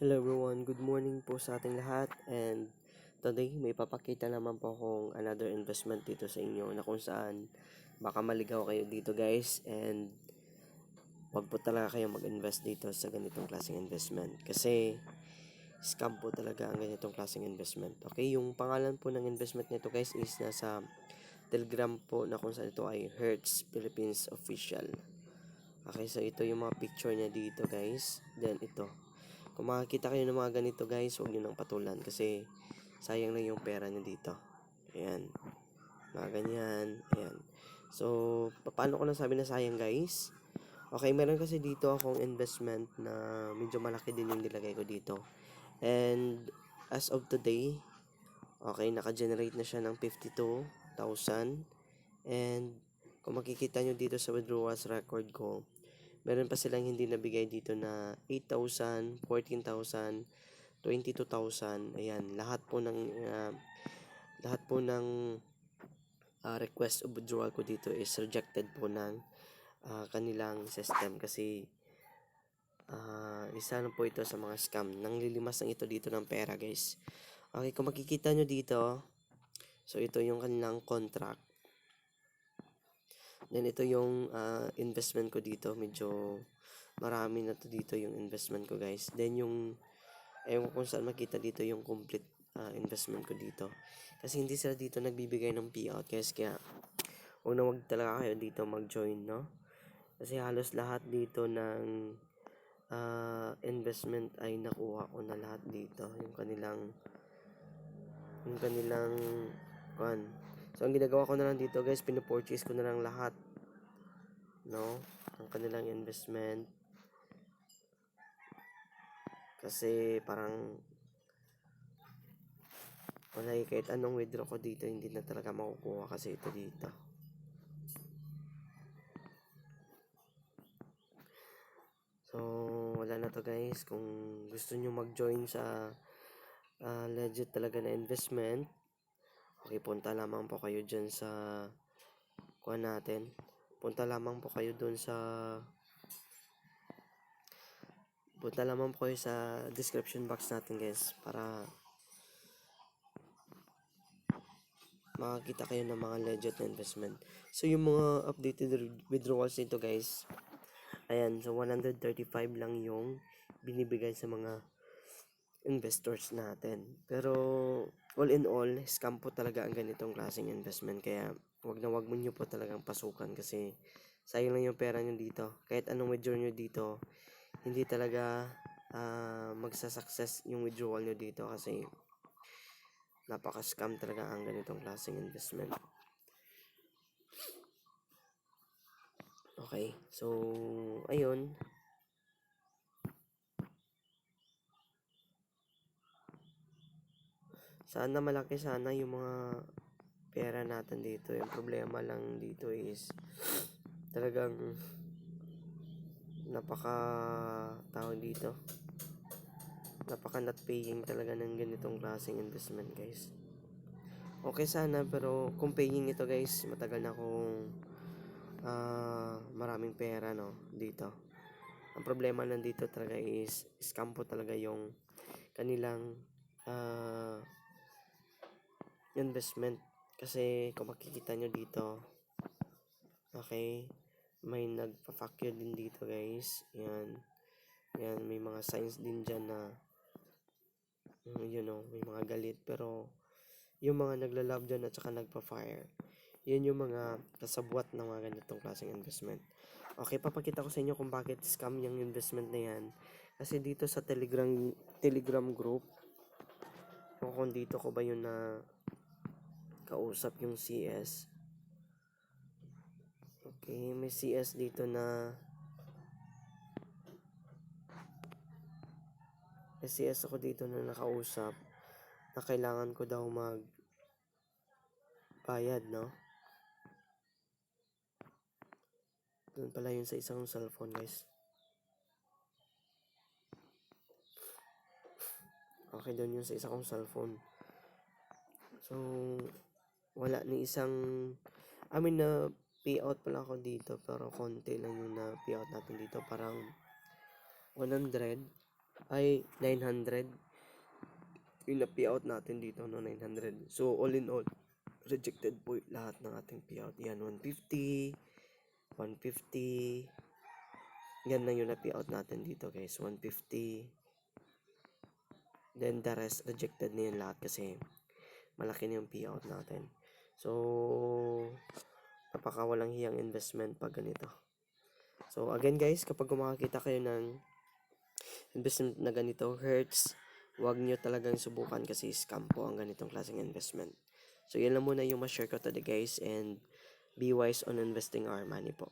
Hello everyone, good morning po sa ating lahat, and today may papakita naman po akong another investment dito sa inyo na kung saan baka maligaw kayo dito guys, and wag po talaga kayo mag-invest dito sa ganitong klaseng investment kasi scam po talaga ang ganitong klaseng investment. Okay, yung pangalan po ng investment nito guys is nasa Telegram po na kung saan ito ay Hertz Philippines Official. Okay, so ito yung mga picture niya dito guys, then ito. Kung makakita kayo ng mga ganito guys, huwag nyo nang patulan kasi sayang na yung pera nyo dito. Ayan. Mga ganyan. Ayan. So, paano ko nasabi na sayang guys? Okay, meron kasi dito akong investment na medyo malaki din yung nilagay ko dito. And as of today, okay, naka-generate na siya ng 52,000. And kung makikita nyo dito sa withdrawals record ko, meron pa silang hindi nabigay dito na 8,000, 14,000, 22,000. Ayan, lahat po ng request of withdrawal ko dito is rejected po ng kanilang system kasi isa na po ito sa mga scam. Nanglilimas ng ito dito ng pera, guys. Okay, kung makikita nyo dito, so ito yung kanilang contract. Then ito yung investment ko dito. Medyo marami na to dito yung investment ko guys. Then yung ewan ko kung saan makita dito yung complete investment ko dito. Kasi hindi sila dito nagbibigay ng payout guys. Kaya wag talaga kayo dito mag-join, no? Kasi halos lahat dito ng investment ay nakuha ko na lahat dito. Yung kanilang kuan. So ang ginagawa ko na lang dito guys, pinupurchase ko na lang lahat, no? Ang kanilang investment. Kasi parang wala kahit anong withdraw ko dito, hindi na talaga makukuha kasi ito dito. So, wala na to guys. Kung gusto nyo mag-join sa legit talaga na investment, okay, punta lamang po kayo dyan sa kuha natin. Punta lamang po kayo dun sa description box natin guys para makakita kayo ng mga legit na investment. So, yung mga updated withdrawals nito guys, ayan, so 135 lang yung binibigay sa mga investors natin. Pero all in all, scam po talaga ang ganitong klaseng investment. Kaya wag mo nyo po talagang pasukan kasi sayang lang yung pera nyo dito. Kahit anong withdraw nyo dito, hindi talaga magsa-success yung withdrawal nyo dito kasi napaka-scam talaga ang ganitong klaseng investment. Okay, so ayun. Sana malaki sana yung mga pera natin dito. Yung problema lang dito is talagang napaka not paying talaga ng ganitong klaseng investment guys. Okay sana, pero kung paying ito guys, matagal na akong maraming pera, no, dito. Ang problema lang dito talaga is scam po talaga yung kanilang investment. Kasi kung makikita nyo dito, okay, may nagpa-fuck you din dito guys. Yan, may mga signs din dyan na may mga galit, pero yung mga nagla-love dyan at saka nagpa-fire, yun yung mga kasabwat ng mga ganitong klaseng investment. Okay, papakita ko sa inyo kung bakit scam yung investment na yan. Kasi dito sa Telegram group, kung dito ko ba yun na kausap yung CS. Okay, may CS dito na CS ako dito na nakausap na kailangan ko daw bayad, no? Doon pala yun sa isang cellphone guys. Okay, doon yun sa isang cellphone. So, wala ni isang na payout pala ako dito, pero konti lang yung na payout natin dito, parang 100. ay 900 yung na-payout natin dito, no, 900. So all in all, rejected po lahat ng ating payout. Yan, 150, 150. Yan lang yung na-payout natin dito, guys, 150. Then the rest rejected na yun lahat kasi malaki na yung payout natin. So napaka walang hiyang investment pag ganito. So again guys, kapag makakita kayo ng investment na ganito, Hertz, huwag nyo talagang subukan kasi scam po ang ganitong klaseng investment. So yan lang muna yung ma-share ko today guys, and be wise on investing our money po.